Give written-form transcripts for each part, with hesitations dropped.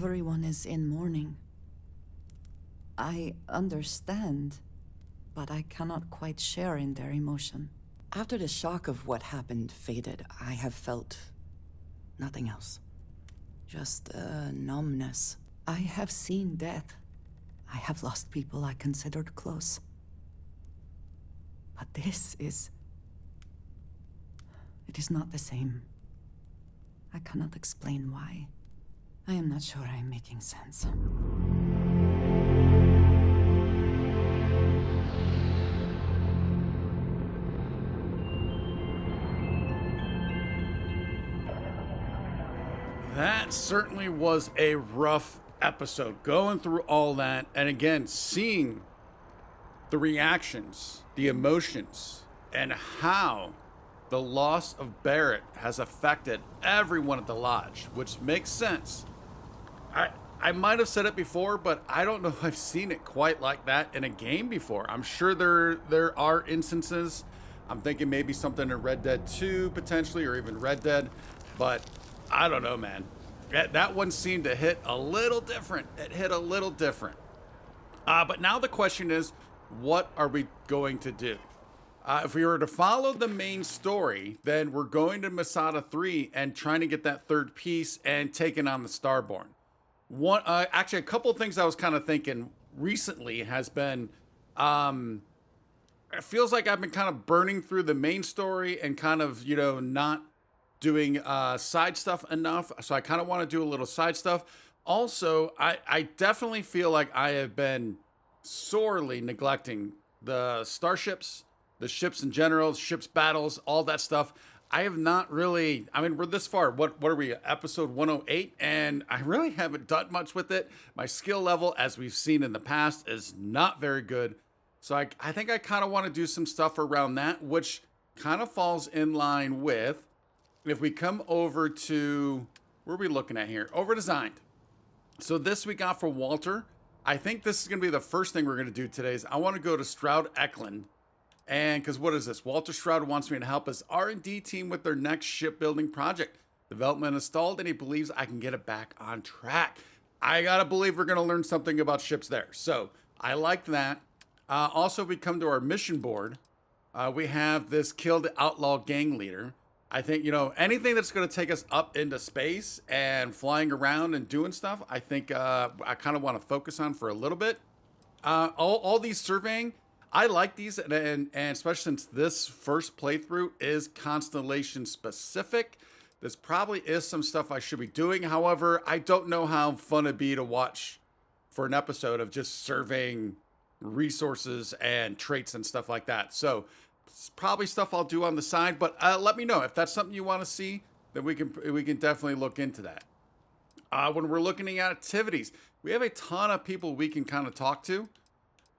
Everyone is in mourning. I understand, but I cannot quite share in their emotion. After the shock of what happened faded, I have felt nothing else. Just a numbness. I have seen death. I have lost people I considered close. But this is... it is not the same. I cannot explain why. I am not sure I am making sense. That certainly was a rough episode, going through all that, and again, seeing the reactions, the emotions, and how the loss of Barrett has affected everyone at the lodge, which makes sense. I might have said it before, but I don't know if I've seen it quite like that in a game before. I'm sure there are instances. I'm thinking maybe something in Red Dead 2 potentially, or even Red Dead, but I don't know, man. That one seemed to hit a little different. It hit a little different. But now the question is, what are we going to do? If we were to follow the main story, then we're going to Masada 3 and trying to get that third piece and taking on the Starborn. Actually, a couple of things I was kind of thinking recently has been, it feels like I've been kind of burning through the main story and kind of, not doing side stuff enough. So I kind of want to do a little side stuff. Also, I definitely feel like I have been sorely neglecting the starships, the ships in general, ships battles, all that stuff. I have not really, we're this far. What are we, episode 108? And I really haven't done much with it. My skill level, as we've seen in the past, is not very good. So I think I kind of want to do some stuff around that, which kind of falls in line with, if we come over to, where are we looking at here? Over designed. So this we got for Walter. I think this is going to be the first thing we're going to do today is I want to go to Stroud-Eklund. And because what is this? Walter Stroud wants me to help his R&D team with their next shipbuilding project. Development is stalled and he believes I can get it back on track. I got to believe we're going to learn something about ships there. So I like that. Also, if we come to our mission board, we have this kill the outlaw gang leader. I think, anything that's going to take us up into space and flying around and doing stuff, I think I kind of want to focus on for a little bit. All these surveying, I like these, and especially since this first playthrough is Constellation specific, this probably is some stuff I should be doing. However, I don't know how fun it'd be to watch for an episode of just surveying resources and traits and stuff like that. So it's probably stuff I'll do on the side, but let me know if that's something you want to see, then we can definitely look into that. When we're looking at activities, we have a ton of people we can kind of talk to.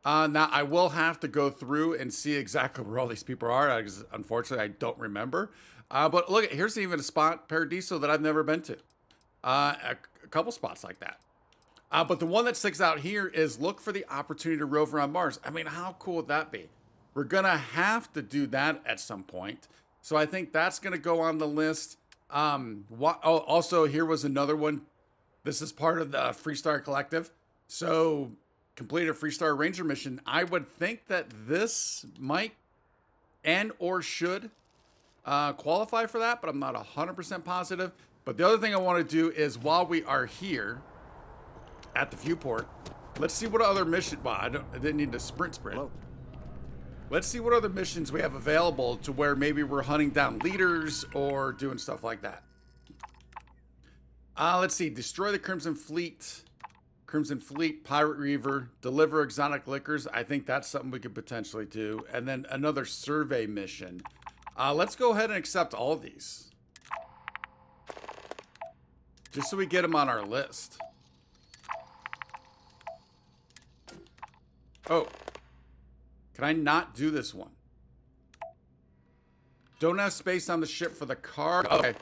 Now, I will have to go through and see exactly where all these people are, because unfortunately I don't remember. But look, here's even a spot, Paradiso, that I've never been to. A couple spots like that. But the one that sticks out here is look for the opportunity to rove around Mars. How cool would that be? We're going to have to do that at some point. So I think that's going to go on the list. Also, here was another one. This is part of the Freestar Collective. So complete a Freestar Ranger mission. I would think that this might and or should qualify for that, but I'm not 100% positive. But the other thing I want to do is while we are here at the viewport, let's see what other mission. Well, I didn't need to sprint. Hello. Let's see what other missions we have available to where maybe we're hunting down leaders or doing stuff like that. Let's see. Destroy the Crimson Fleet, Pirate Reaver, deliver exotic liquors. I think that's something we could potentially do. And then another survey mission. Let's go ahead and accept all of these, just so we get them on our list. Oh, can I not do this one? Don't have space on the ship for the car. Okay,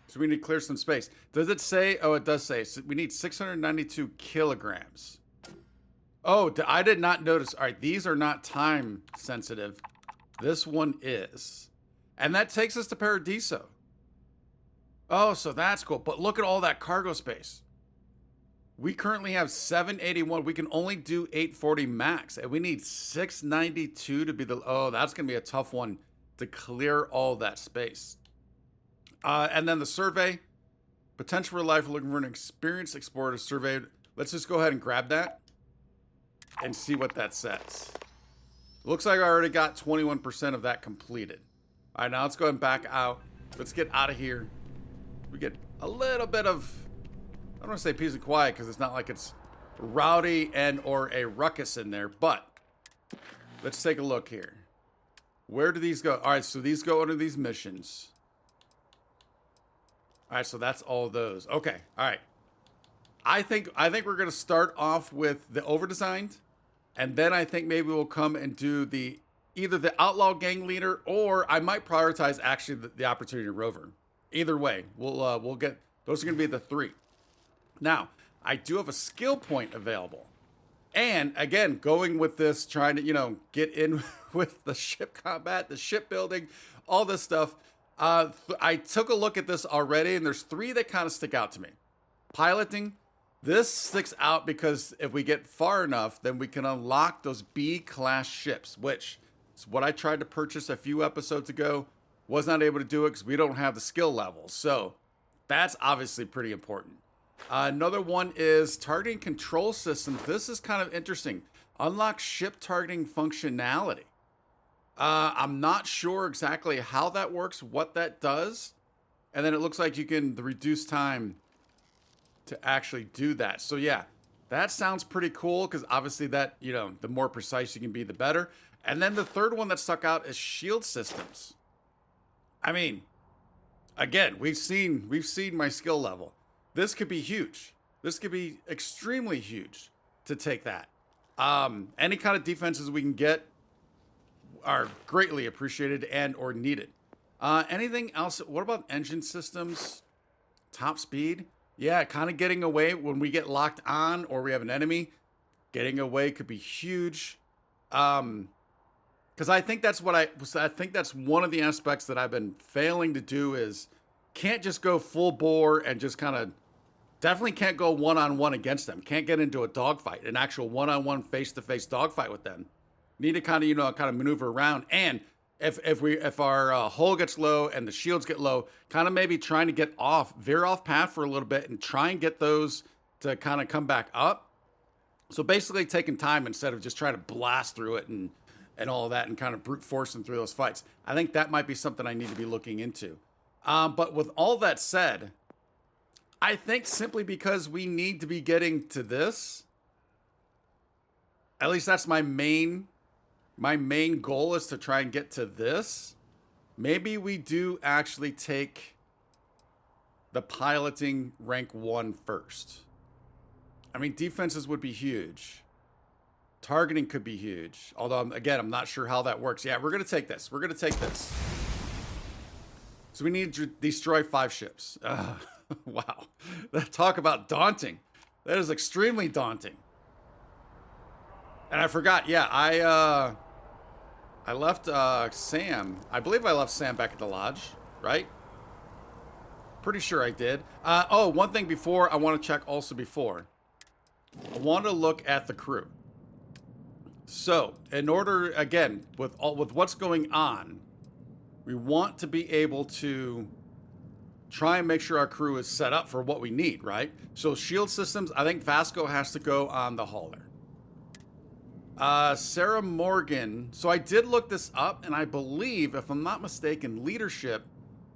so we need to clear some space. Does it say? Oh, it does say. So we need 692 kilograms. Oh, I did not notice. All right, these are not time sensitive. This one is. And that takes us to Paradiso. Oh, so that's cool. But look at all that cargo space. We currently have 781. We can only do 840 max, and we need 692 to be the. Oh, that's going to be a tough one to clear all that space. And then the survey, potential for life, looking for an experienced explorer to survey. Let's just go ahead and grab that and see what that says. Looks like I already got 21% of that completed. All right, now let's go ahead and back out. Let's get out of here. We get a little bit of, I don't want to say peace and quiet because it's not like it's rowdy and or a ruckus in there, but let's take a look here. Where do these go? All right, so these go under these missions. All right, so that's all those. Okay, all right. I think we're going to start off with the overdesigned, and then I think maybe we'll come and do the either the outlaw gang leader, or I might prioritize actually the opportunity rover. Either way, we'll get those are going to be the 3. Now, I do have a skill point available. And again, going with this, trying to, get in with the ship combat, the shipbuilding, all this stuff. I took a look at this already, and there's 3 that kind of stick out to me. Piloting. This sticks out because if we get far enough, then we can unlock those B-class ships, which is what I tried to purchase a few episodes ago. Was not able to do it because we don't have the skill level. So that's obviously pretty important. Another one is targeting control systems. This is kind of interesting. Unlock ship targeting functionality. I'm not sure exactly how that works, what that does. And then it looks like you can reduce time to actually do that. So yeah, that sounds pretty cool because obviously that, the more precise you can be, the better. And then the third one that stuck out is shield systems. I mean, again, we've seen my skill level. This could be huge. This could be extremely huge to take that. Any kind of defenses we can get are greatly appreciated and or needed. Anything else? What about engine systems? Top speed? Yeah, kind of getting away when we get locked on or we have an enemy. Getting away could be huge. Because I think that's I think that's one of the aspects that I've been failing to do is can't just go full bore and just kind of definitely can't go one-on-one against them. Can't get into a dogfight, an actual one-on-one face-to-face dogfight with them. Need to kind of maneuver around. And if our hull gets low and the shields get low, kind of maybe trying to veer off path for a little bit and try and get those to kind of come back up. So basically taking time instead of just trying to blast through it and all of that and kind of brute forcing through those fights. I think that might be something I need to be looking into. But with all that said, I think simply because we need to be getting to this, at least that's my main goal is to try and get to this. Maybe we do actually take the piloting rank 1 first. I mean, defenses would be huge. Targeting could be huge. Although, I'm not sure how that works. Yeah, we're going to take this. So we need to destroy 5 ships. Wow. Talk about daunting. That is extremely daunting. And I forgot. Yeah, I left Sam. I believe I left Sam back at the lodge, right? Pretty sure I did. One thing before I want to check also before. I want to look at the crew. So, in order, again, with what's going on, we want to be able to try and make sure our crew is set up for what we need, right? So, shield systems, I think Vasco has to go on the hauler. Sarah Morgan. So, I did look this up, and I believe, if I'm not mistaken, leadership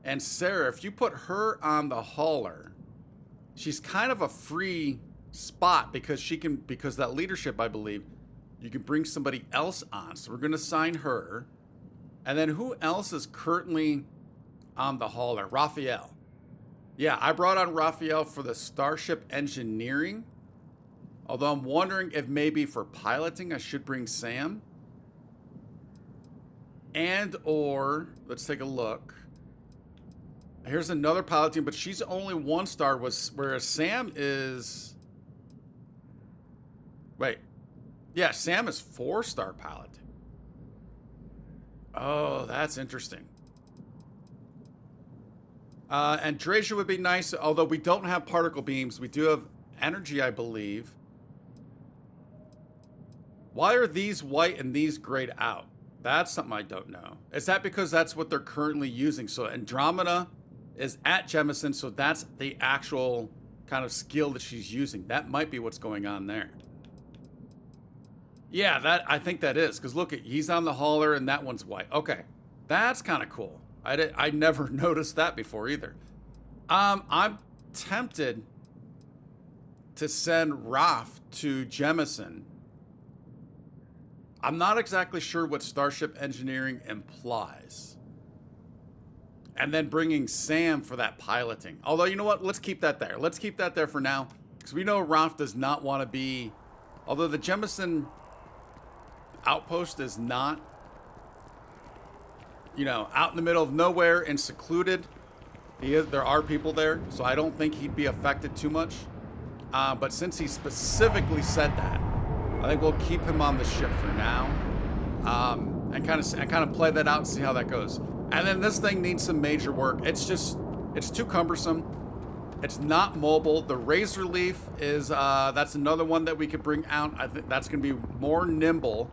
and Sarah, if you put her on the hauler, she's kind of a free spot because that leadership, I believe, you can bring somebody else on. So we're going to sign her. And then who else is currently on the hauler? Raphael. Yeah, I brought on Raphael for the Starship Engineering. Although I'm wondering if maybe for piloting I should bring Sam. Let's take a look. Here's another piloting, but she's only 1 star, whereas Sam is... Wait. Yeah, Sam is 4-star piloting. Oh, that's interesting. And Drasia would be nice, although we don't have particle beams. We do have energy, I believe. Why are these white and these grayed out? That's something I don't know. Is that because that's what they're currently using? So Andromeda is at Jemison, so that's the actual kind of skill that she's using. That might be what's going on there. Yeah, I think that is, because look, he's on the hauler and that one's white. Okay, that's kind of cool. I never noticed that before either. I'm tempted to send Raph to Jemison. I'm not exactly sure what Starship Engineering implies. And then bringing Sam for that piloting. Although, you know what? Let's keep that there. Let's keep that there for now. Because we know Raph does not want to be... Although the Jemison outpost is not, you know, out in the middle of nowhere and secluded. There are people there, so I don't think he'd be affected too much. But since he specifically said that, I think we'll keep him on the ship for now, and kind of play that out and see how that goes. And then this thing needs some major work. It's too cumbersome. It's not mobile. The Razor Leaf is that's another one that we could bring out. I think that's going to be more nimble.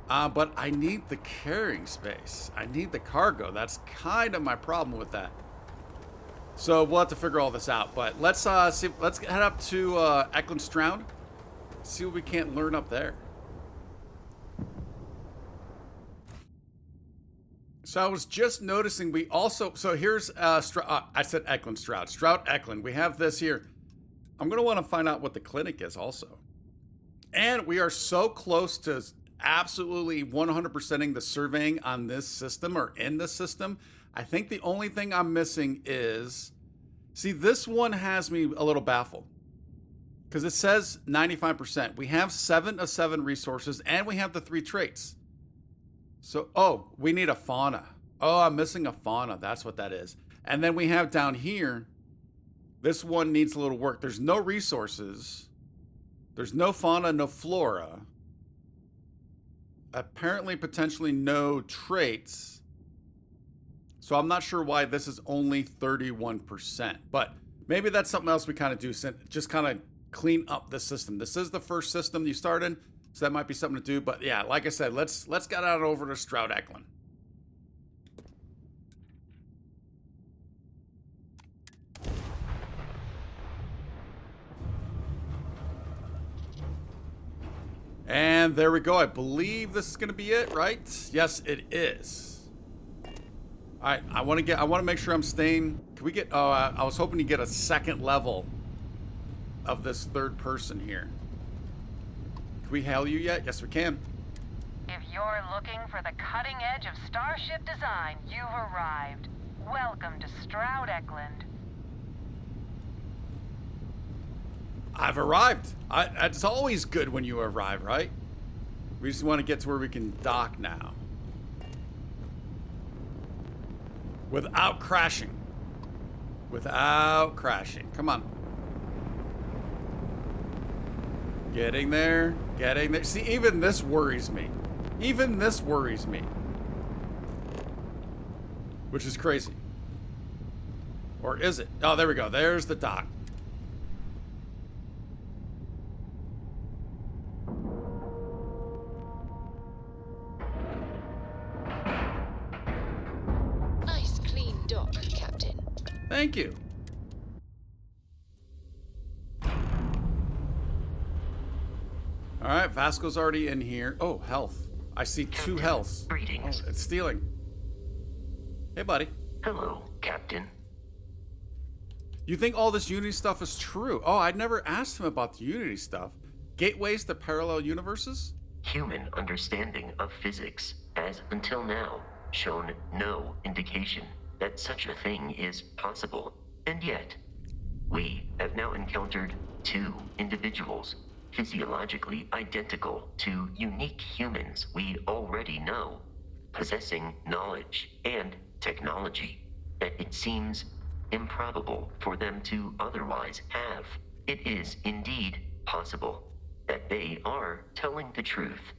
But I need the carrying space. I need the cargo. That's kind of my problem with that. So we'll have to figure all this out. But let's see. Let's head up to Eklund Stroud. See what we can't learn up there. So I was just noticing we also... So here's... I said Eklund Stroud. Stroud-Eklund. We have this here. I'm going to want to find out what the clinic is also. And we are so close to absolutely 100%ing the surveying on this system or in this system. I think the only thing I'm missing is... See, this one has me a little baffled. Because it says 95%. We have 7 of 7 resources, and we have the 3 traits. So, oh, we need a fauna. Oh, I'm missing a fauna. That's what that is. And then we have down here, this one needs a little work. There's no resources. There's no fauna, no flora. Apparently, potentially no traits. So I'm not sure why this is only 31%. But maybe that's something else we kind of do. Just kind of clean up the system. This is the first system you started, so that might be something to do. But yeah, like I said, let's get out over to Stroud-Eklund. And there we go. I believe this is going to be it, right? Yes, it is. All right, I want to make sure I'm staying. Can we get? Oh, I was hoping to get a second level of this third person here. Can we hail you yet? Yes, we can. If you're looking for the cutting edge of starship design, you've arrived. Welcome to Stroud-Eklund. I've arrived. It's always good when you arrive, right? We just want to get to where we can dock now. Without crashing. Without crashing. Come on. Getting there. Getting there. See, even this worries me. Even this worries me. Which is crazy. Or is it? Oh, there we go. There's the dock. Nice clean dock, Captain. Thank you. All right, Vasco's already in here. Oh, health. I see 2 healths. Greetings. Oh, it's stealing. Hey, buddy. Hello, Captain. You think all this Unity stuff is true? Oh, I'd never asked him about the Unity stuff. Gateways to parallel universes? Human understanding of physics has, until now, shown no indication that such a thing is possible. And yet, we have now encountered 2 individuals physiologically identical to unique humans we already know, possessing knowledge and technology that it seems improbable for them to otherwise have. It is indeed possible that they are telling the truth,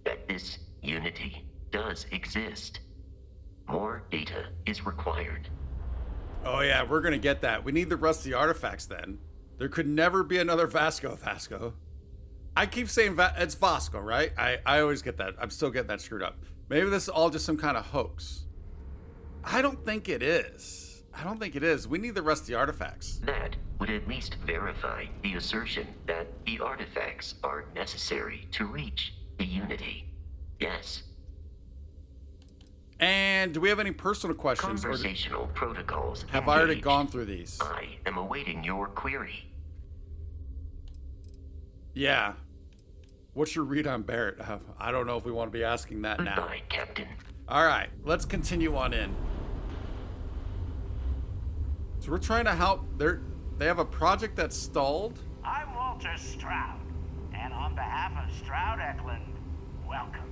that this unity does exist. More data is required. Oh yeah, we're gonna get that. We need the rest of the artifacts then. There could never be another Vasco. I keep saying it's Vasco, right? I always get that. I'm still getting that screwed up. Maybe this is all just some kind of hoax. I don't think it is. We need the rest of the artifacts. That would at least verify the assertion that the artifacts are necessary to reach the Unity. Yes. And do we have any personal questions? Conversational protocols. Have I already gone through these? I am awaiting your query. Yeah. What's your read on Barrett? I don't know if we want to be asking that now. Goodbye, Captain. All right, let's continue on in. So we're trying to help. They have a project that's stalled. I'm Walter Stroud, and on behalf of Stroud-Eklund, welcome.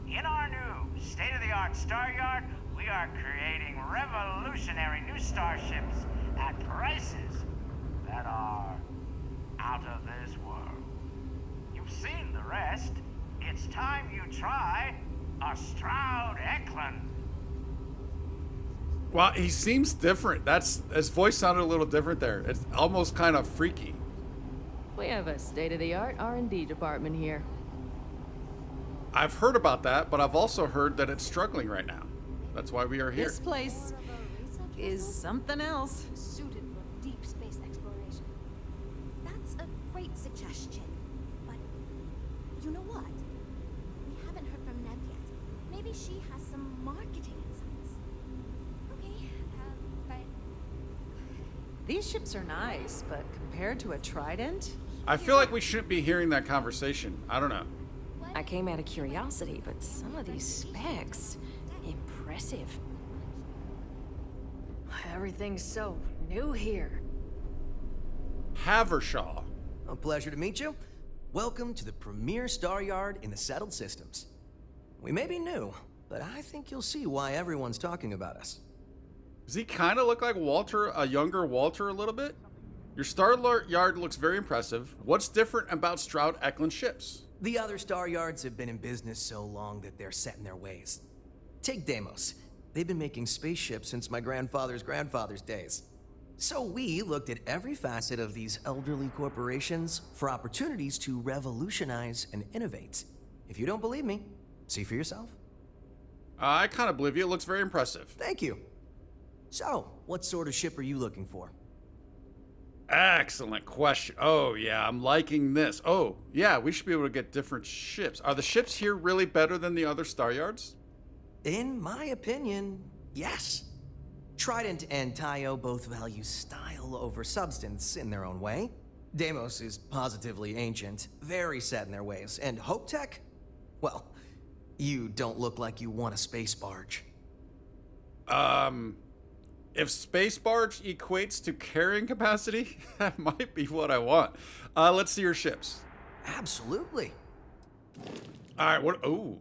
In our new state-of-the-art Staryard, we are creating revolutionary new starships at prices that are out of this world. You've seen the rest. It's time you try a Stroud-Eklund. Well, he seems different. His voice sounded a little different there. It's almost kind of freaky. We have a state-of-the-art R&D department here. I've heard about that, but I've also heard that it's struggling right now. That's why we are here. This place is something else. Suited for deep space exploration. That's a great suggestion. But you know what? We haven't heard from Nev yet. Maybe she has some marketing insights. Okay, but These ships are nice, but compared to a Trident? I feel like we shouldn't be hearing that conversation. I don't know. I came out of curiosity, but some of these specs, impressive. Everything's so new here. Havershaw. A pleasure to meet you. Welcome to the premier Staryard in the settled systems. We may be new, but I think you'll see why everyone's talking about us. Does he kind of look like Walter, a younger Walter a little bit? Your Staryard looks very impressive. What's different about Stroud-Eklund ships? The other Staryards have been in business so long that they're set in their ways. Take Deimos. They've been making spaceships since my grandfather's grandfather's days. So we looked at every facet of these elderly corporations for opportunities to revolutionize and innovate. If you don't believe me, see for yourself. I kind of believe you. It looks very impressive. Thank you. So, what sort of ship are you looking for? Excellent question. Oh, yeah, I'm liking this. Oh, yeah, we should be able to get different ships. Are the ships here really better than the other Staryards? In my opinion, yes. Trident and Tayo both value style over substance in their own way. Deimos is positively ancient, very set in their ways. And Hope Tech? Well, you don't look like you want a space barge. If space barge equates to carrying capacity, that might be what I want. Let's see your ships. Absolutely. All right, what? Oh,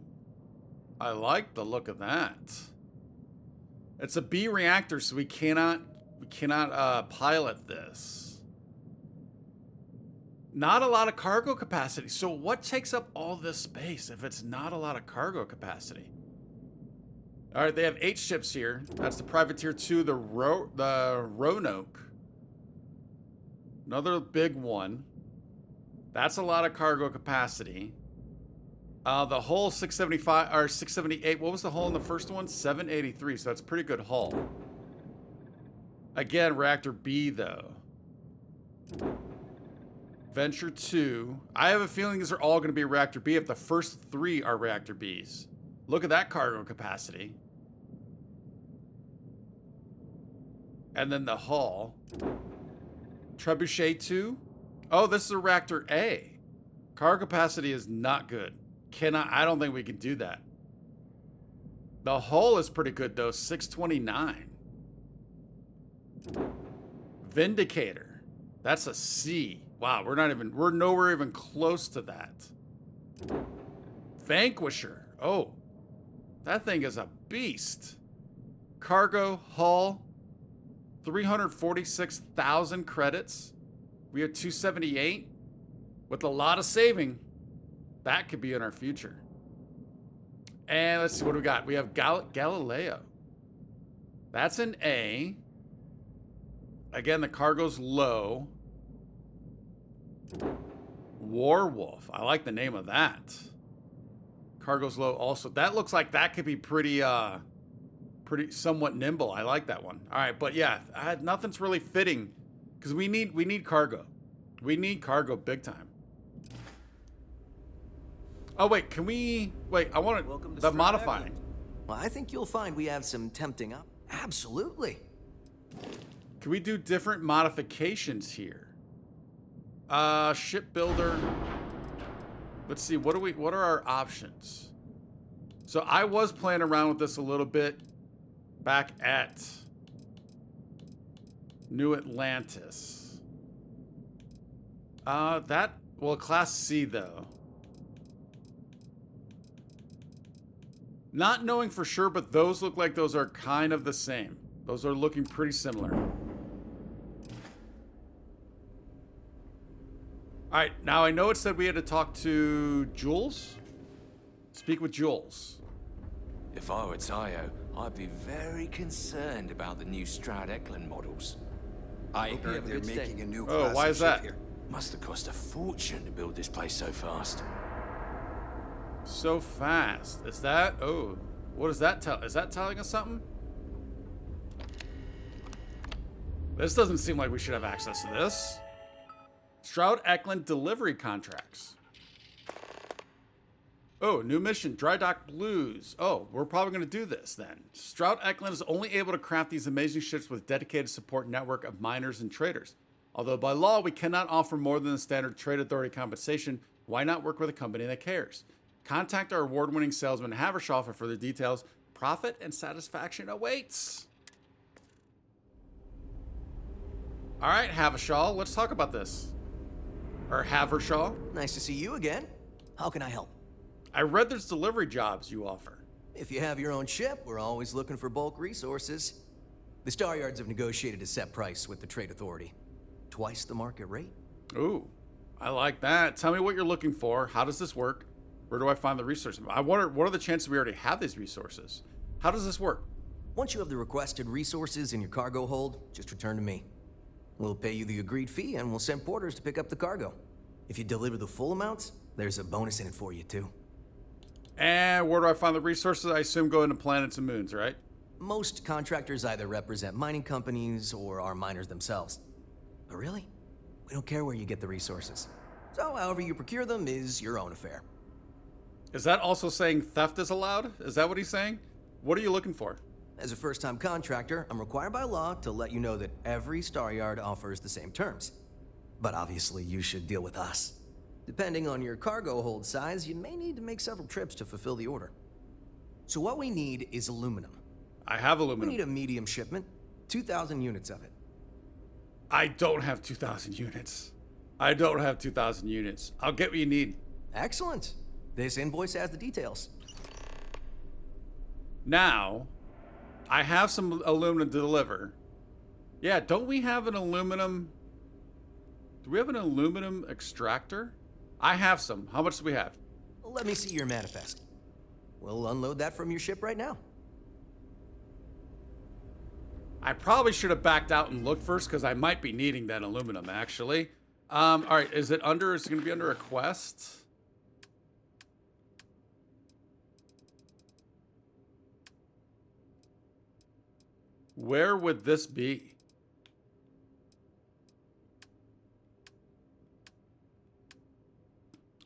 I like the look of that. It's a B reactor, so we cannot pilot this. Not a lot of cargo capacity. So what takes up all this space if it's not a lot of cargo capacity? All right, they have 8 ships here. That's the Privateer 2, the Roanoke. Another big one. That's a lot of cargo capacity. The hull 675 or 678. What was the hull in the first one? 783. So that's a pretty good hull. Again, Reactor B though. Venture 2. I have a feeling these are all going to be Reactor B if the first 3 are Reactor Bs. Look at that cargo capacity. And then the hull. Trebuchet 2. Oh, this is a Reactor A. Cargo capacity is not good. I don't think we can do that. The hull is pretty good though, 629. Vindicator. That's a C. Wow, we're nowhere even close to that. Vanquisher. Oh, that thing is a beast. Cargo, hull, 346,000 credits. We have 278 with a lot of saving. That could be in our future. And let's see what we got. We have Galileo. That's an A. Again, the cargo's low. Warwolf. I like the name of that. Cargo's low also. That looks like that could be pretty somewhat nimble. I like that one. All right, but yeah, nothing's really fitting because we need cargo. We need cargo big time. Oh wait, can we wait? I want the modifying. Well, I think you'll find we have some tempting up. Absolutely. Can we do different modifications here? Shipbuilder. Let's see. What are our options? So I was playing around with this a little bit back at New Atlantis. Class C though. Not knowing for sure, but those look like those are kind of the same. Those are looking pretty similar. All right, now I know it said we had to talk to Jules. Speak with Jules. If I were Tayo, I'd be very concerned about the new Stroud-Eklund models. I heard they're making a new class. Oh, why is that? Here. Must have cost a fortune to build this place so fast. So fast. Is that? Oh, what does that tell? Is that telling us something? This doesn't seem like we should have access to this. Stroud-Eklund delivery contracts. Oh, new mission, Dry Dock Blues. Oh, we're probably going to do this then. Stroud-Eklund is only able to craft these amazing ships with dedicated support network of miners and traders. Although by law, we cannot offer more than the standard trade authority compensation, why not work with a company that cares? Contact our award-winning salesman Havershaw for further details. Profit and satisfaction awaits. All right, Havershaw, let's talk about this. Or Havershaw. Nice to see you again. How can I help? I read there's delivery jobs you offer. If you have your own ship, we're always looking for bulk resources. The Staryards have negotiated a set price with the trade authority. Twice the market rate. Ooh, I like that. Tell me what you're looking for. How does this work? Where do I find the resources? I wonder, what are the chances we already have these resources? How does this work? Once you have the requested resources in your cargo hold, just return to me. We'll pay you the agreed fee and we'll send porters to pick up the cargo. If you deliver the full amounts, there's a bonus in it for you too. And where do I find the resources? I assume go into planets and moons, right? Most contractors either represent mining companies or are miners themselves. But really, we don't care where you get the resources. So however you procure them is your own affair. Is that also saying theft is allowed? Is that what he's saying? What are you looking for? As a first-time contractor, I'm required by law to let you know that every Staryard offers the same terms. But obviously, you should deal with us. Depending on your cargo hold size, you may need to make several trips to fulfill the order. So what we need is aluminum. I have aluminum. We need a medium shipment, 2,000 units of it. I don't have 2,000 units. I don't have 2,000 units. I'll get what you need. Excellent. This invoice has the details. Now, I have some aluminum to deliver. Yeah, don't we have an aluminum... Do we have an aluminum extractor? I have some. How much do we have? Let me see your manifest. We'll unload that from your ship right now. I probably should have backed out and looked first because I might be needing that aluminum, actually. All right, is it going to be under a quest? Where would this be?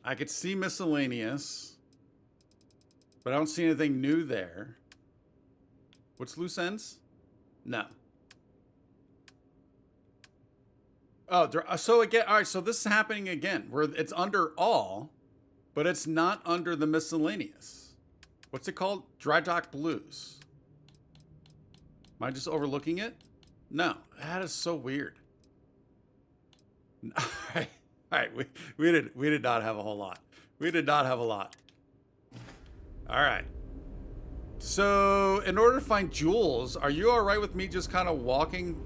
I could see miscellaneous, but I don't see anything new there. What's loose ends? No. Oh, so again, all right, so this is happening again, where it's under all, but it's not under the miscellaneous. What's it called? Dry Dock Blues. Am I just overlooking it? No, that is so weird. All right, we did not have a whole lot. We did not have a lot. All right. So, in order to find Jules, are you all right with me just kind of walking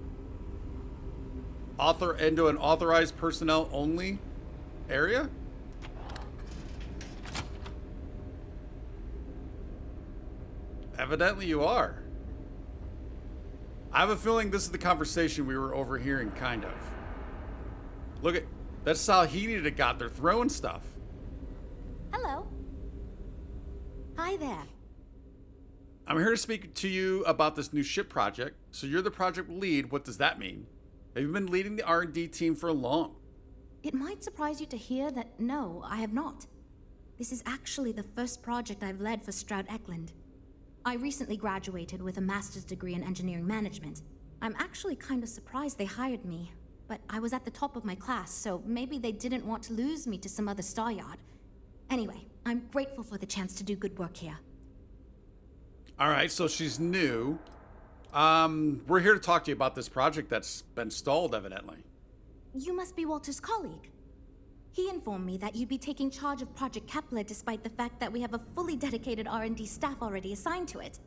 into an authorized personnel only area? Evidently you are. I have a feeling this is the conversation we were overhearing, kind of. Look at... That's how he needed to got there throwing stuff. Hello. Hi there. I'm here to speak to you about this new ship project. So you're the project lead. What does that mean? Have you been leading the R&D team for long? It might surprise you to hear that no, I have not. This is actually the first project I've led for Stroud-Eklund. I recently graduated with a master's degree in engineering management. I'm actually kind of surprised they hired me, but I was at the top of my class, so maybe they didn't want to lose me to some other Staryard. Anyway, I'm grateful for the chance to do good work here. All right, so she's new. We're here to talk to you about this project that's been stalled, evidently. You must be Walter's colleague. He informed me that you'd be taking charge of Project Kepler despite the fact that we have a fully dedicated R&D staff already assigned to it.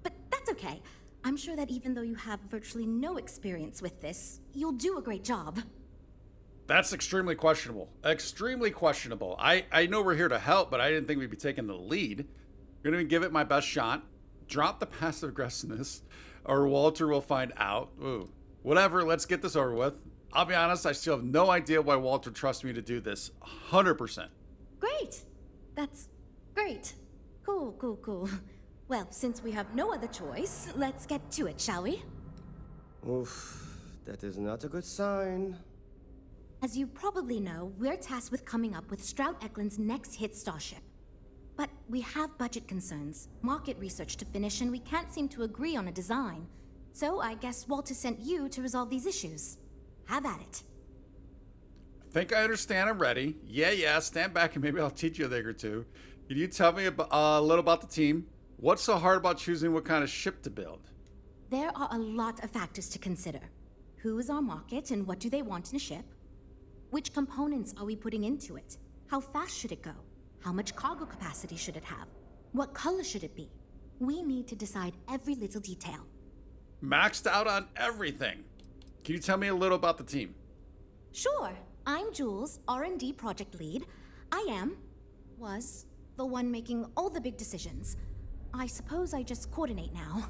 But that's okay. I'm sure that even though you have virtually no experience with this, you'll do a great job. That's extremely questionable. Extremely questionable. I know we're here to help, but I didn't think we'd be taking the lead. I'm going to give it my best shot. Drop the passive aggressiveness, or Walter will find out. Ooh. Whatever, let's get this over with. I'll be honest, I still have no idea why Walter trusts me to do this. 100%. Great! That's great. Cool. Well, since we have no other choice, let's get to it, shall we? Oof, that is not a good sign. As you probably know, we're tasked with coming up with Stroud-Eklund's next hit starship. But we have budget concerns, market research to finish, and we can't seem to agree on a design. So I guess Walter sent you to resolve these issues. Have at it. I think I understand. I'm ready. Yeah, stand back and maybe I'll teach you a thing or two. Can you tell me a little about the team? What's so hard about choosing what kind of ship to build? There are a lot of factors to consider. Who is our market and what do they want in a ship? Which components are we putting into it? How fast should it go? How much cargo capacity should it have? What color should it be? We need to decide every little detail. Maxed out on everything. Can you tell me a little about the team? Sure. I'm Jules, R&D project lead. Was the one making all the big decisions. I suppose I just coordinate now.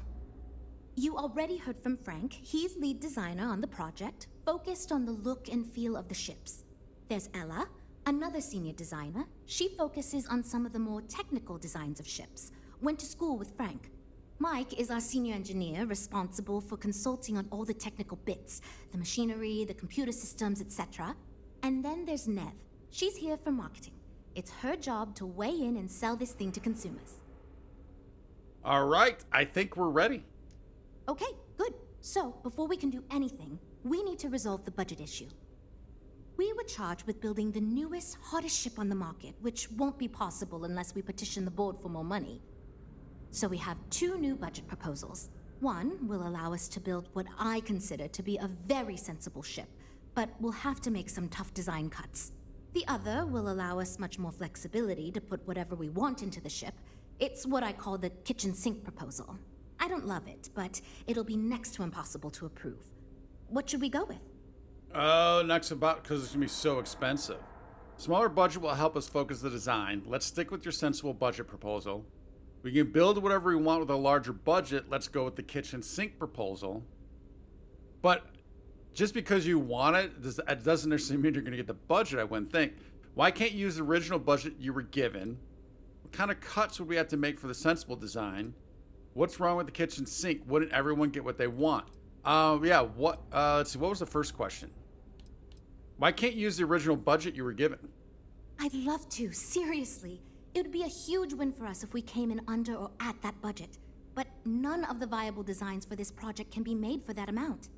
You already heard from Frank. He's lead designer on the project, focused on the look and feel of the ships. There's Ella, another senior designer. She focuses on some of the more technical designs of ships. Went to school with Frank. Mike is our senior engineer, responsible for consulting on all the technical bits, the machinery, the computer systems, etc. And then there's Nev. She's here for marketing. It's her job to weigh in and sell this thing to consumers. All right, I think we're ready. Okay, good. So, before we can do anything, we need to resolve the budget issue. We were charged with building the newest, hottest ship on the market, which won't be possible unless we petition the board for more money. So we have two new budget proposals. One will allow us to build what I consider to be a very sensible ship, but we'll have to make some tough design cuts. The other will allow us much more flexibility to put whatever we want into the ship. It's what I call the kitchen sink proposal. I don't love it, but it'll be next to impossible to approve. What should we go with? Oh, next about because it's gonna be so expensive. Smaller budget will help us focus the design. Let's stick with your sensible budget proposal. We can build whatever we want with a larger budget. Let's go with the kitchen sink proposal. But just because you want it doesn't necessarily mean you're going to get the budget, I wouldn't think. Why can't you use the original budget you were given? What kind of cuts would we have to make for the sensible design? What's wrong with the kitchen sink? Wouldn't everyone get what they want? Let's see, what was the first question? Why can't you use the original budget you were given? I'd love to, seriously. It would be a huge win for us if we came in under or at that budget. But none of the viable designs for this project can be made for that amount.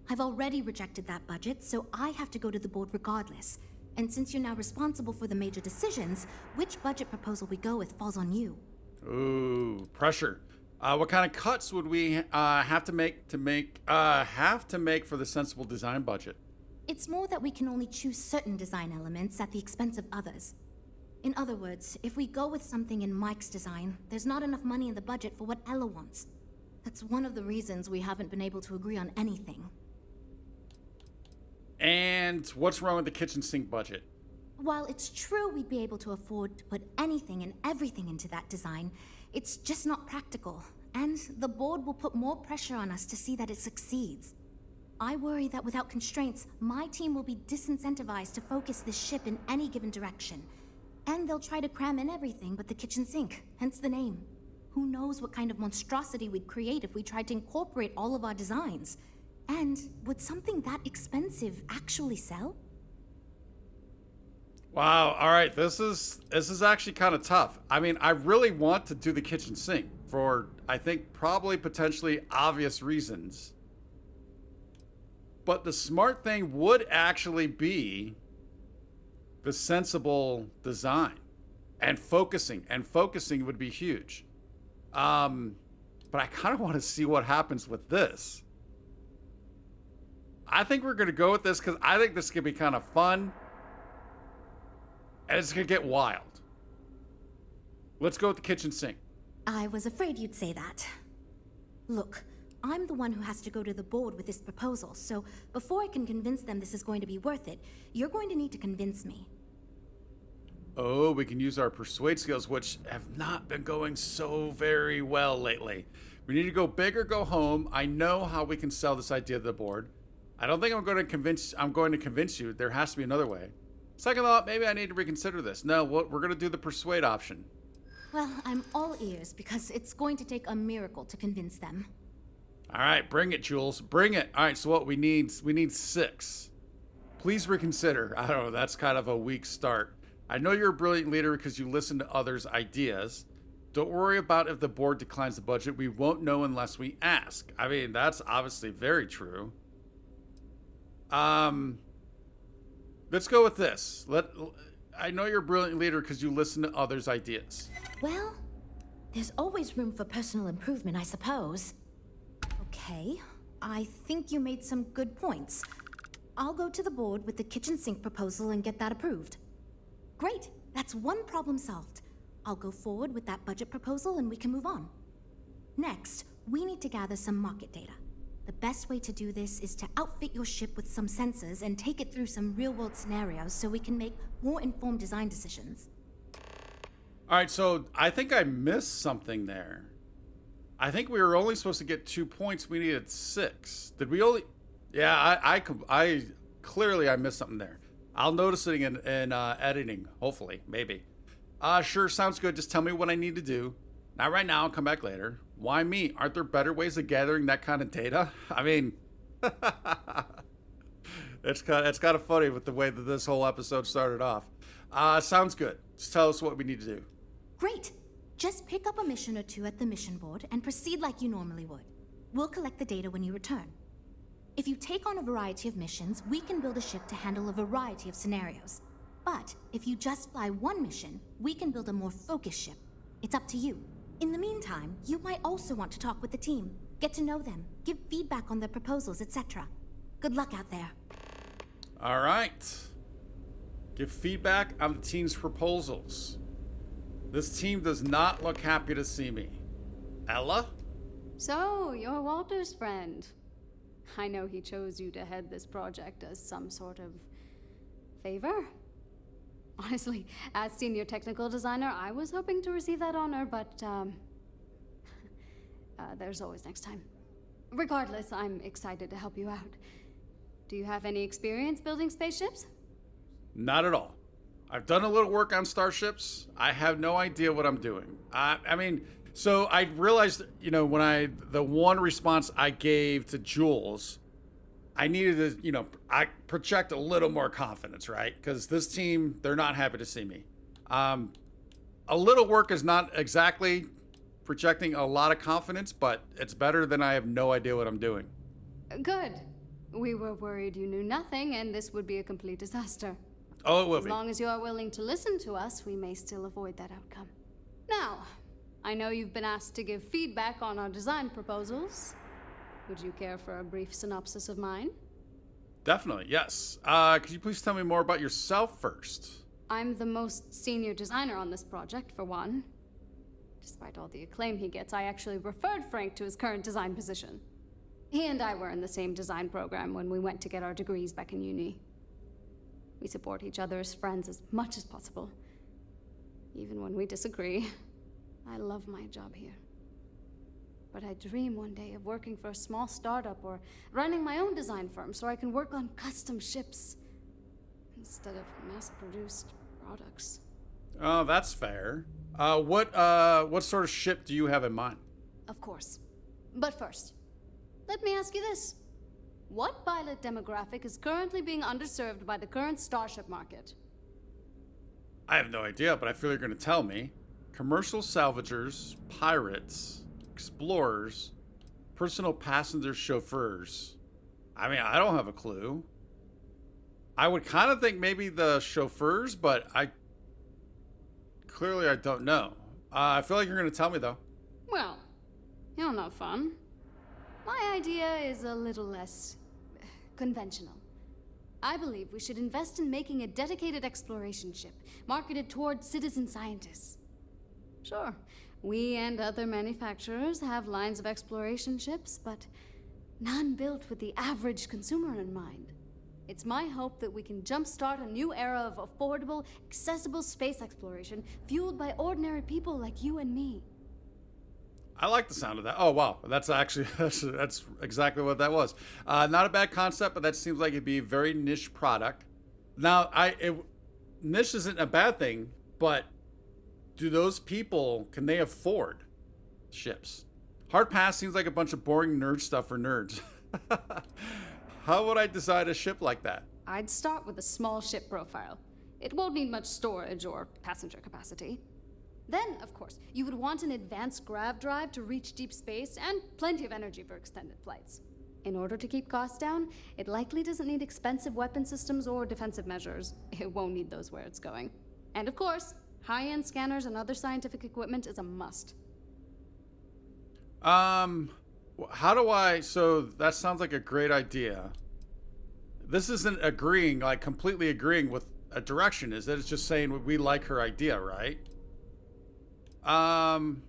I've already rejected that budget, so I have to go to the board regardless. And since you're now responsible for the major decisions, which budget proposal we go with falls on you. Ooh, pressure. What kind of cuts would we have to make for the sensible design budget? It's more that we can only choose certain design elements at the expense of others. In other words, if we go with something in Mike's design, there's not enough money in the budget for what Ella wants. That's one of the reasons we haven't been able to agree on anything. And what's wrong with the kitchen sink budget? While it's true we'd be able to afford to put anything and everything into that design, it's just not practical, and the board will put more pressure on us to see that it succeeds. I worry that without constraints, my team will be disincentivized to focus this ship in any given direction. And they'll try to cram in everything but the kitchen sink, hence the name. Who knows what kind of monstrosity we'd create if we tried to incorporate all of our designs? And would something that expensive actually sell? Wow, all right, this is actually kind of tough. I mean, I really want to do the kitchen sink for, I think, probably potentially obvious reasons. But the smart thing would actually be the sensible design and focusing would be huge. But I kind of want to see what happens with this. I think we're going to go with this because I think this could be kind of fun. And it's going to get wild. Let's go with the kitchen sink. I was afraid you'd say that. Look, I'm the one who has to go to the board with this proposal, so before I can convince them this is going to be worth it, you're going to need to convince me. Oh, we can use our persuade skills, which have not been going so very well lately. We need to go big or go home. I know how we can sell this idea to the board. I don't think I'm going to convince you. There has to be another way. Second thought, maybe I need to reconsider this. No, we're going to do the persuade option. Well, I'm all ears because it's going to take a miracle to convince them. All right, bring it, Jules. Bring it. All right, so what we need 6. Please reconsider. I don't know, that's kind of a weak start. I know you're a brilliant leader because you listen to others' ideas. Don't worry about if the board declines the budget. We won't know unless we ask. I mean, that's obviously very true. Let's go with this. I know you're a brilliant leader because you listen to others' ideas. Well, there's always room for personal improvement, I suppose. Okay, I think you made some good points. I'll go to the board with the kitchen sink proposal and get that approved. Great, that's one problem solved. I'll go forward with that budget proposal and we can move on. Next, we need to gather some market data. The best way to do this is to outfit your ship with some sensors and take it through some real-world scenarios so we can make more informed design decisions. All right, so I think I missed something there. I think we were only supposed to get 2 points. We needed 6. Did we only? Yeah, I clearly I missed something there. I'll notice it in editing, hopefully, maybe. Sure, sounds good. Just tell me what I need to do. Not right now, I'll come back later. Why me? Aren't there better ways of gathering that kind of data? I mean, it's kind of funny with the way that this whole episode started off. Sounds good. Just tell us what we need to do. Great. Just pick up a mission or 2 at the mission board and proceed like you normally would. We'll collect the data when you return. If you take on a variety of missions, we can build a ship to handle a variety of scenarios. But if you just fly one mission, we can build a more focused ship. It's up to you. In the meantime, you might also want to talk with the team, get to know them, give feedback on their proposals, etc. Good luck out there. All right. Give feedback on the team's proposals. This team does not look happy to see me. Ella? So, you're Walter's friend. I know he chose you to head this project as some sort of favor. Honestly, as senior technical designer, I was hoping to receive that honor, but there's always next time. Regardless, I'm excited to help you out. Do you have any experience building spaceships? Not at all. I've done a little work on starships. I have no idea what I'm doing. I mean, so I realized, when the one response I gave to Jules, I needed to, I project a little more confidence, right? Because this team, they're not happy to see me. A little work is not exactly projecting a lot of confidence, but it's better than I have no idea what I'm doing. Good. We were worried you knew nothing and this would be a complete disaster. Oh, it will be. As long as you are willing to listen to us, we may still avoid that outcome. Now, I know you've been asked to give feedback on our design proposals. Would you care for a brief synopsis of mine? Definitely, yes. Could you please tell me more about yourself first? I'm the most senior designer on this project, for one. Despite all the acclaim he gets, I actually referred Frank to his current design position. He and I were in the same design program when we went to get our degrees back in uni. We support each other as friends as much as possible. Even when we disagree. I love my job here. But I dream one day of working for a small startup or running my own design firm so I can work on custom ships instead of mass-produced products. Oh, that's fair. What sort of ship do you have in mind? Of course. But first, let me ask you this. What pilot demographic is currently being underserved by the current starship market? I have no idea, but I feel you're going to tell me. Commercial salvagers, pirates, explorers, personal passenger chauffeurs. I mean, I don't have a clue. I would kind of think maybe the chauffeurs, but I don't know. I feel like you're going to tell me, though. Well, you're not fun. My idea is a little less conventional. I believe we should invest in making a dedicated exploration ship marketed toward citizen scientists. Sure, we and other manufacturers have lines of exploration ships, but none built with the average consumer in mind. It's my hope that we can jumpstart a new era of affordable, accessible space exploration fueled by ordinary people like you and me. I like the sound of that. Oh, wow. That's actually, that's exactly what that was. Not a bad concept, but that seems like it'd be a very niche product. Now, niche isn't a bad thing, but do those people, can they afford ships? Hard pass seems like a bunch of boring nerd stuff for nerds. How would I design a ship like that? I'd start with a small ship profile. It won't need much storage or passenger capacity. Then, of course, you would want an advanced grav drive to reach deep space and plenty of energy for extended flights. In order to keep costs down, it likely doesn't need expensive weapon systems or defensive measures. It won't need those where it's going. And of course, high-end scanners and other scientific equipment is a must. So that sounds like a great idea. This isn't completely agreeing with a direction, is it? It's just saying we like her idea, right? I'm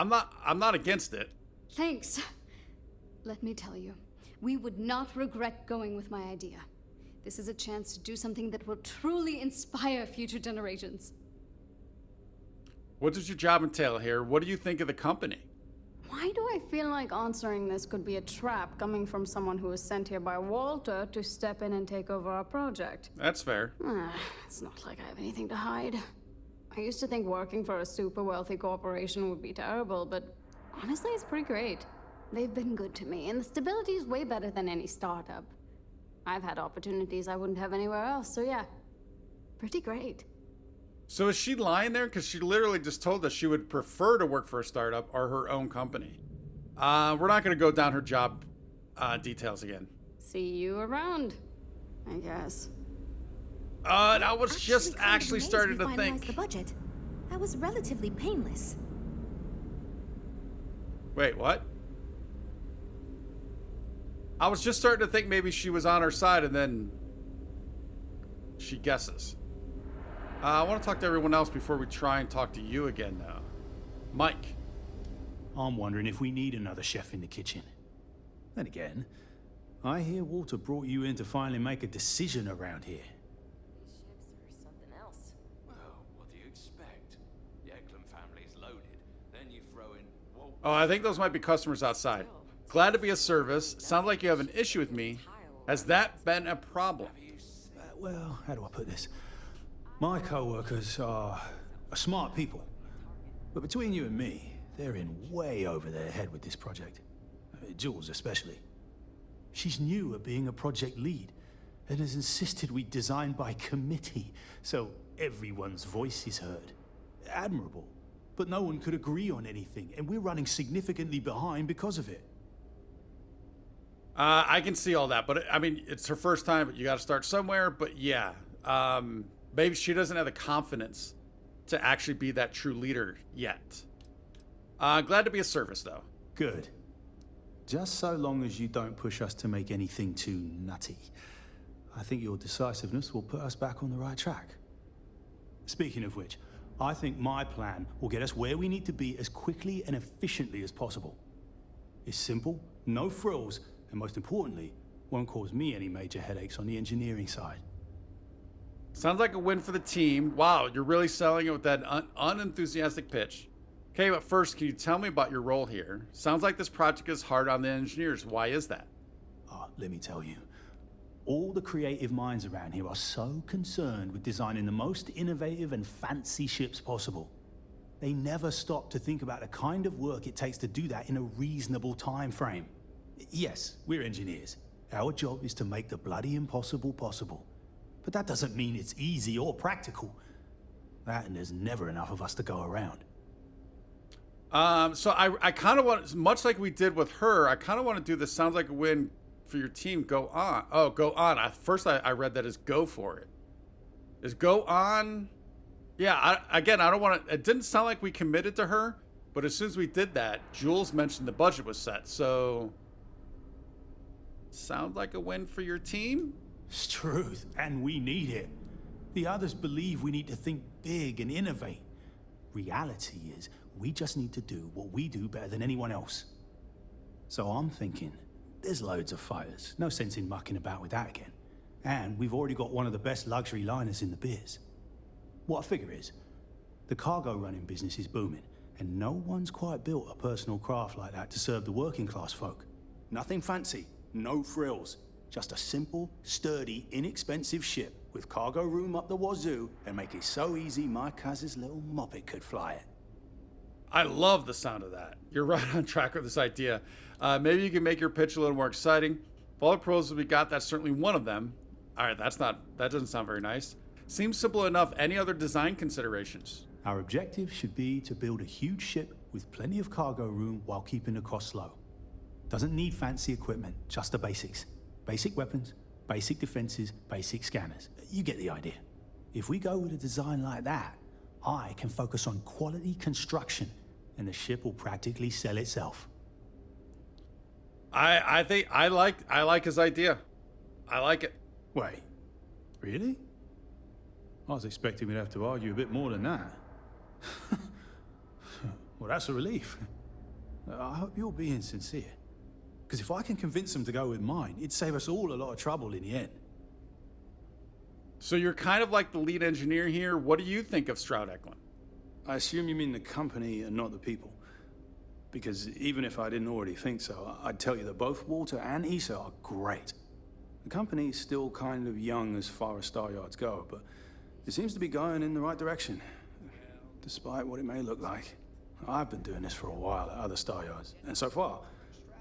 not against it. Thanks. Let me tell you, we would not regret going with my idea. This is a chance to do something that will truly inspire future generations. What does your job entail here? What do you think of the company? Why do I feel like answering this could be a trap coming from someone who was sent here by Walter to step in and take over our project? That's fair. It's not like I have anything to hide. I used to think working for a super wealthy corporation would be terrible, but honestly, it's pretty great. They've been good to me, and the stability is way better than any startup. I've had opportunities I wouldn't have anywhere else, so yeah, pretty great. So is she lying there? Because she literally just told us she would prefer to work for a startup or her own company. We're not going to go down her job details again. See you around, I guess. I was just actually starting to think. The budget. That was relatively painless. Wait, what? I was just starting to think maybe she was on our side, and then she guesses. I want to talk to everyone else before we try and talk to you again, though. Mike. I'm wondering if we need another chef in the kitchen. Then again, I hear Walter brought you in to finally make a decision around here. These ships are something else. Well, what do you expect? The Eklund family's loaded. Then you throw in Walter. Oh, I think those might be customers outside. Glad to be of service. Sounds like you have an issue with me. Has that been a problem? Well, how do I put this? My co-workers are smart people. But between you and me, they're in way over their head with this project. Jules especially. She's new at being a project lead and has insisted we design by committee, so everyone's voice is heard. Admirable. But no one could agree on anything, and we're running significantly behind because of it. I can see all that, but I mean, it's her first time, but you got to start somewhere. But yeah, maybe she doesn't have the confidence to actually be that true leader yet. Glad to be of service, though. Good. Just so long as you don't push us to make anything too nutty. I think your decisiveness will put us back on the right track. Speaking of which, I think my plan will get us where we need to be as quickly and efficiently as possible. It's simple, no frills, and most importantly, won't cause me any major headaches on the engineering side. Sounds like a win for the team. Wow, you're really selling it with that unenthusiastic pitch. Okay, but first, can you tell me about your role here? Sounds like this project is hard on the engineers. Why is that? Oh, let me tell you. All the creative minds around here are so concerned with designing the most innovative and fancy ships possible. They never stop to think about the kind of work it takes to do that in a reasonable time frame. Yes, we're engineers. Our job is to make the bloody impossible possible. But that doesn't mean it's easy or practical. That, and there's never enough of us to go around. So I kind of want, much like we did with her, I kind of want to do this. Sounds like a win for your team. Go on. Oh, go on. I read that as go for it. Is go on? Yeah, I don't want to... It didn't sound like we committed to her, but as soon as we did that, Jules mentioned the budget was set, so... Sounds like a win for your team? It's truth, and we need it. The others believe we need to think big and innovate. Reality is, we just need to do what we do better than anyone else. So I'm thinking, there's loads of fighters. No sense in mucking about with that again. And we've already got one of the best luxury liners in the biz. What I figure is, the cargo running business is booming, and no one's quite built a personal craft like that to serve the working class folk. Nothing fancy, no frills, just a simple, sturdy, inexpensive ship with cargo room up the wazoo and make it so easy my cousin's little moppet could fly it. I love the sound of that. You're right on track with this idea. Maybe you can make your pitch a little more exciting. Of all the proposals we got, that's certainly one of them. All right, that doesn't sound very nice. Seems simple enough. Any other design considerations? Our objective should be to build a huge ship with plenty of cargo room while keeping the costs low. Doesn't need fancy equipment, just the basics. Basic weapons, basic defenses, basic scanners. You get the idea. If we go with a design like that, I can focus on quality construction, and the ship will practically sell itself. I think I like his idea. I like it. Wait, really? I was expecting we'd have to argue a bit more than that. Well, that's a relief. I hope you're being sincere. Because if I can convince them to go with mine, it'd save us all a lot of trouble in the end. So you're kind of like the lead engineer here. What do you think of Stroud-Eklund? I assume you mean the company and not the people. Because even if I didn't already think so, I'd tell you that both Walter and Issa are great. The company's still kind of young as far as Staryards go, but it seems to be going in the right direction, despite what it may look like. I've been doing this for a while at other Staryards, and so far,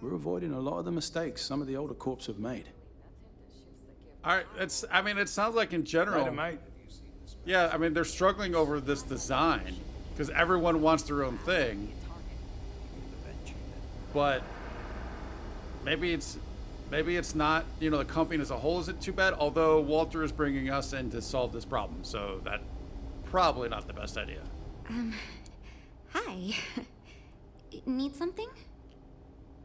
we're avoiding a lot of the mistakes some of the older corps have made. All right, it sounds like in general... Later, mate. Yeah, they're struggling over this design, because everyone wants their own thing. But maybe it's not, the company as a whole isn't too bad, although Walter is bringing us in to solve this problem, so that's probably not the best idea. Hi. Need something?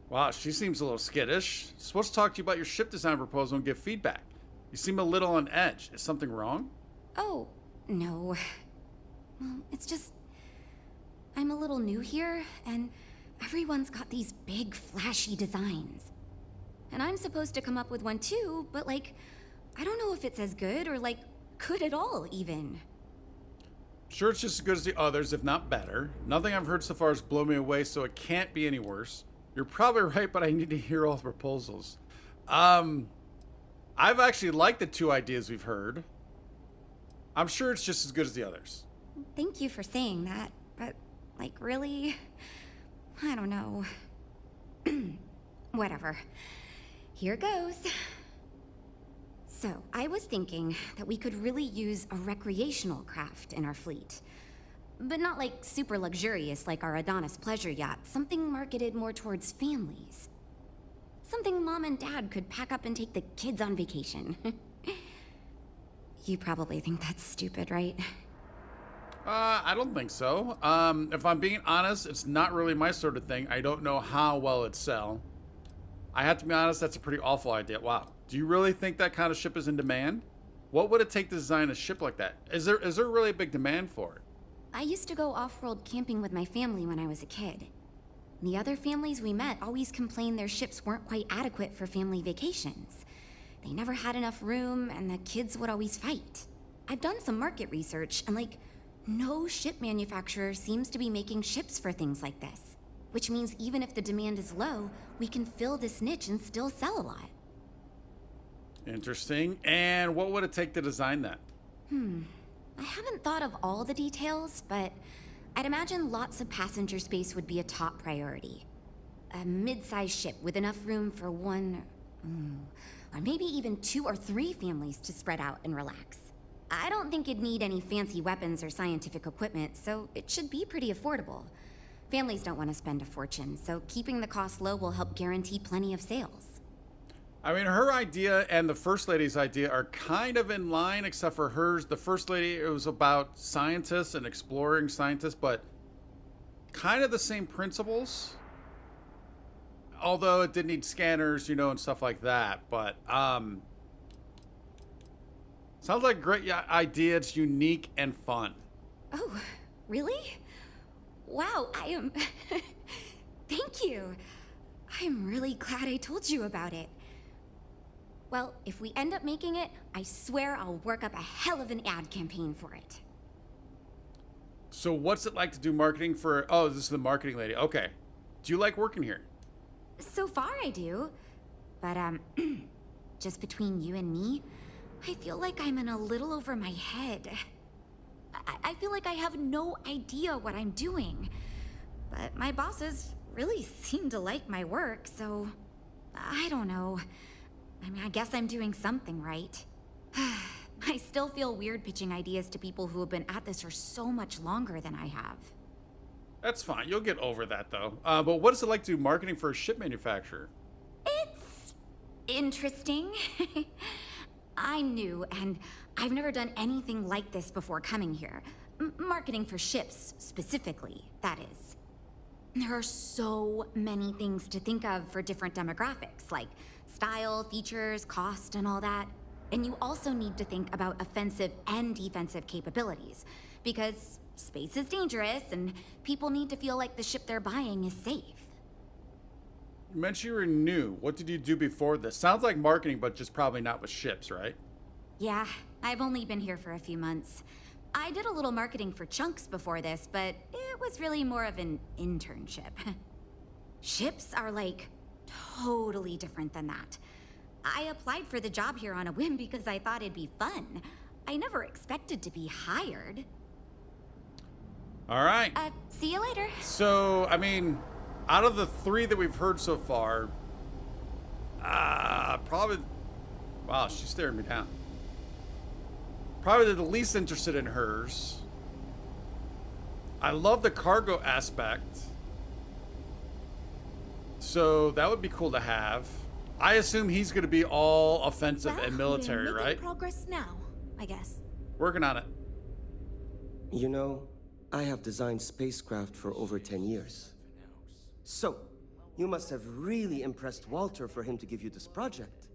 Wow, she seems a little skittish. Supposed to talk to you about your ship design proposal and give feedback. You seem a little on edge. Is something wrong? Oh, no. Well, it's just... I'm a little new here, and everyone's got these big, flashy designs. And I'm supposed to come up with one too, but I don't know if it's as good or good at all, even. Sure, it's just as good as the others, if not better. Nothing I've heard so far has blown me away, so it can't be any worse. You're probably right, but I need to hear all the proposals. I've actually liked the two ideas we've heard. I'm sure it's just as good as the others. Thank you for saying that, but, really? I don't know. Whatever. Here goes. So, I was thinking that we could really use a recreational craft in our fleet. But not super luxurious like our Adonis pleasure yacht. Something marketed more towards families. Something Mom and Dad could pack up and take the kids on vacation. You probably think that's stupid, right? I don't think so. If I'm being honest, it's not really my sort of thing. I don't know how well it'd sell. I have to be honest, that's a pretty awful idea. Wow. Do you really think that kind of ship is in demand? What would it take to design a ship like that? Is there really a big demand for it? I used to go off-world camping with my family when I was a kid. The other families we met always complained their ships weren't quite adequate for family vacations. They never had enough room, and the kids would always fight. I've done some market research, and No ship manufacturer seems to be making ships for things like this. Which means even if the demand is low, we can fill this niche and still sell a lot. Interesting. And what would it take to design that? I haven't thought of all the details, but I'd imagine lots of passenger space would be a top priority. A mid-sized ship with enough room for one, or maybe even 2 or 3 families to spread out and relax. I don't think it'd need any fancy weapons or scientific equipment, so it should be pretty affordable. Families don't want to spend a fortune, so keeping the cost low will help guarantee plenty of sales. I mean, her idea and the First Lady's idea are kind of in line, except for hers. The First Lady, it was about scientists and exploring scientists, but kind of the same principles. Although it did need scanners, and stuff like that. But sounds like a great idea. It's unique and fun. Oh, really? Wow, I am... Thank you. I'm really glad I told you about it. Well, if we end up making it, I swear I'll work up a hell of an ad campaign for it. So what's it like to do marketing for... Oh, this is the marketing lady. Okay. Do you like working here? So far I do. But, just between you and me, I feel like I'm in a little over my head. I feel like I have no idea what I'm doing. But my bosses really seem to like my work, so... I don't know. I mean, I guess I'm doing something right. I still feel weird pitching ideas to people who have been at this for so much longer than I have. That's fine. You'll get over that, though. But what is it like to do marketing for a ship manufacturer? It's interesting. I'm new, and I've never done anything like this before coming here. Marketing for ships, specifically, that is. There are so many things to think of for different demographics, like style, features, cost, and all that. And you also need to think about offensive and defensive capabilities, because space is dangerous, and people need to feel like the ship they're buying is safe. You mentioned you were new. What did you do before this? Sounds like marketing, but just probably not with ships, right? Yeah, I've only been here for a few months. I did a little marketing for Chunks before this, but it was really more of an internship. Ships are, like, totally different than that. I applied for the job here on a whim because I thought it'd be fun. I never expected to be hired. All right. See you later. So, I mean, out of the 3 that we've heard so far, probably... Wow, she's staring me down. Probably the least interested in hers. I love the cargo aspect. So that would be cool to have. I assume he's going to be all offensive and military, we're right? making progress now, I guess. Working on it. You know, I have designed spacecraft for over 10 years. So, you must have really impressed Walter for him to give you this project.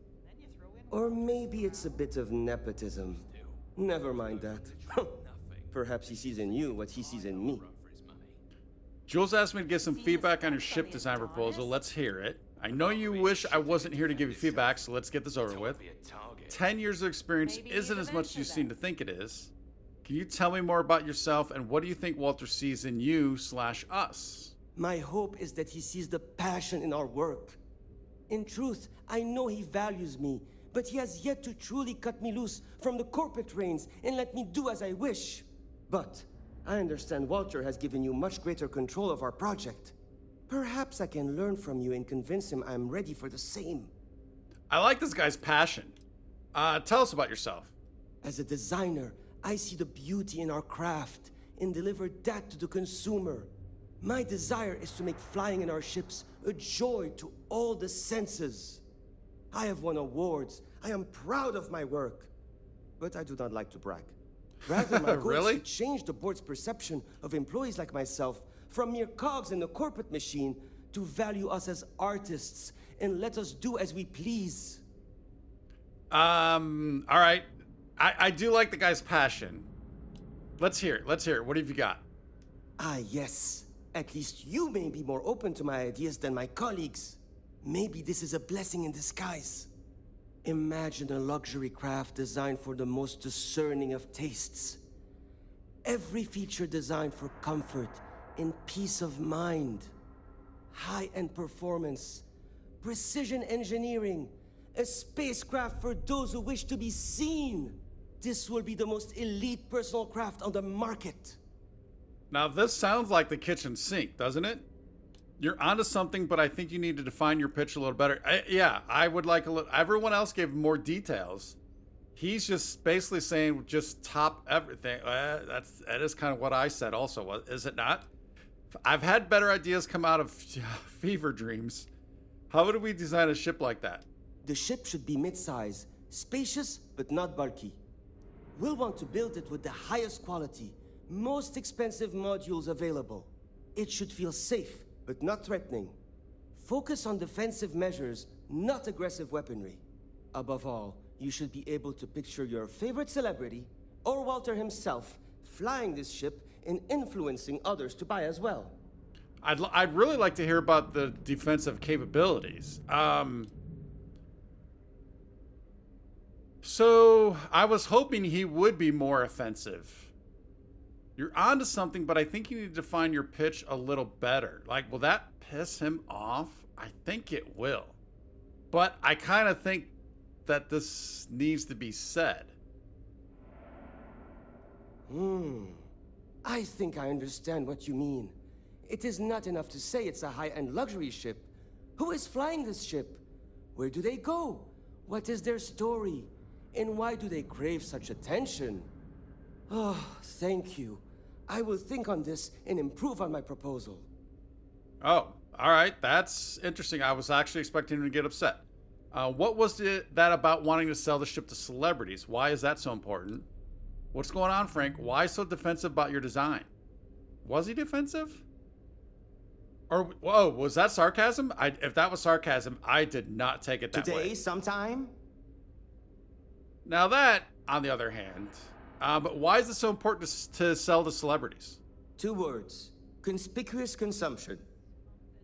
Or maybe it's a bit of nepotism. Never mind that. Perhaps he sees in you what he sees in me. Jules asked me to get some feedback on your ship design proposal. Let's hear it. I know you wish I wasn't here to give you feedback, so let's get this over with. 10 years of experience isn't as much as you seem to think it is. Can you tell me more about yourself, and what do you think Walter sees in you/us? My hope is that he sees the passion in our work. In truth, I know he values me, but he has yet to truly cut me loose from the corporate reins and let me do as I wish. But I understand Walter has given you much greater control of our project. Perhaps I can learn from you and convince him I'm ready for the same. I like this guy's passion. Tell us about yourself. As a designer, I see the beauty in our craft and deliver that to the consumer. My desire is to make flying in our ships a joy to all the senses. I have won awards. I am proud of my work. But I do not like to brag. Rather, my goal Really? is to change the board's perception of employees like myself from mere cogs in the corporate machine to value us as artists and let us do as we please. All right. I do like the guy's passion. Let's hear it. Let's hear it. What have you got? Ah, yes. At least you may be more open to my ideas than my colleagues. Maybe this is a blessing in disguise. Imagine a luxury craft designed for the most discerning of tastes. Every feature designed for comfort and peace of mind. High-end performance, precision engineering, a spacecraft for those who wish to be seen. This will be the most elite personal craft on the market. Now, this sounds like the kitchen sink, doesn't it? You're onto something, but I think you need to define your pitch a little better. I would like a little... Everyone else gave more details. He's just basically saying just top everything. That is kind of what I said also, is it not? I've had better ideas come out of fever dreams. How would we design a ship like that? The ship should be mid-size, spacious but not bulky. We'll want to build it with the highest quality, most expensive modules available. It should feel safe but not threatening. Focus on defensive measures, not aggressive weaponry. Above all, you should be able to picture your favorite celebrity, or Walter himself, flying this ship and influencing others to buy as well. I'd really like to hear about the defensive capabilities. So I was hoping he would be more offensive. You're onto something, but I think you need to define your pitch a little better. Like, will that piss him off? I think it will. But I kind of think that this needs to be said. I think I understand what you mean. It is not enough to say it's a high-end luxury ship. Who is flying this ship? Where do they go? What is their story? And why do they crave such attention? Oh, thank you. I will think on this and improve on my proposal. Oh, all right. That's interesting. I was actually expecting him to get upset. What was that about wanting to sell the ship to celebrities? Why is that so important? What's going on, Frank? Why so defensive about your design? Was he defensive? Or, whoa, was that sarcasm? If that was sarcasm, I did not take it that way. Today, sometime? Now that, on the other hand, but why is it so important to sell to celebrities? 2 words. Conspicuous consumption.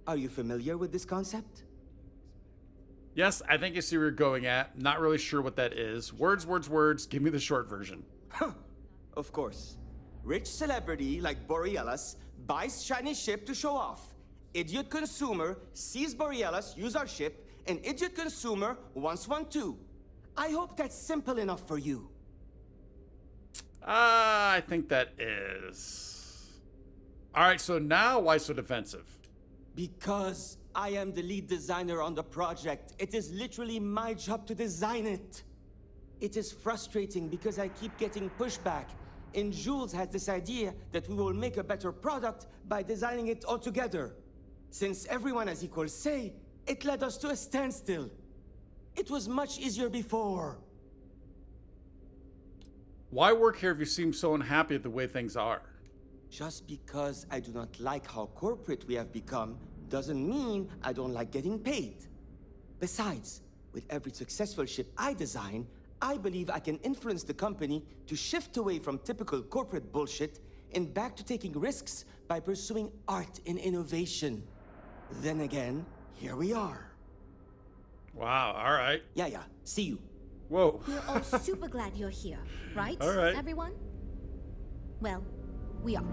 Are you familiar with this concept? Yes, I think I see where you're going at. Not really sure what that is. Words, words, words. Give me the short version. Of course. Rich celebrity like Borealis buys shiny ship to show off. Idiot consumer sees Borealis use our ship, and idiot consumer wants one too. I hope that's simple enough for you. I think that is. All right, so now why so defensive? Because I am the lead designer on the project. It is literally my job to design it. It is frustrating because I keep getting pushback, and Jules has this idea that we will make a better product by designing it all together. Since everyone has equal say, it led us to a standstill. It was much easier before. Why work here if you seem so unhappy at the way things are? Just because I do not like how corporate we have become doesn't mean I don't like getting paid. Besides, with every successful ship I design, I believe I can influence the company to shift away from typical corporate bullshit and back to taking risks by pursuing art and innovation. Then again, here we are. Wow, all right. Yeah, see you. Whoa. We're all super glad you're here, right? All right. Everyone? Well, we are.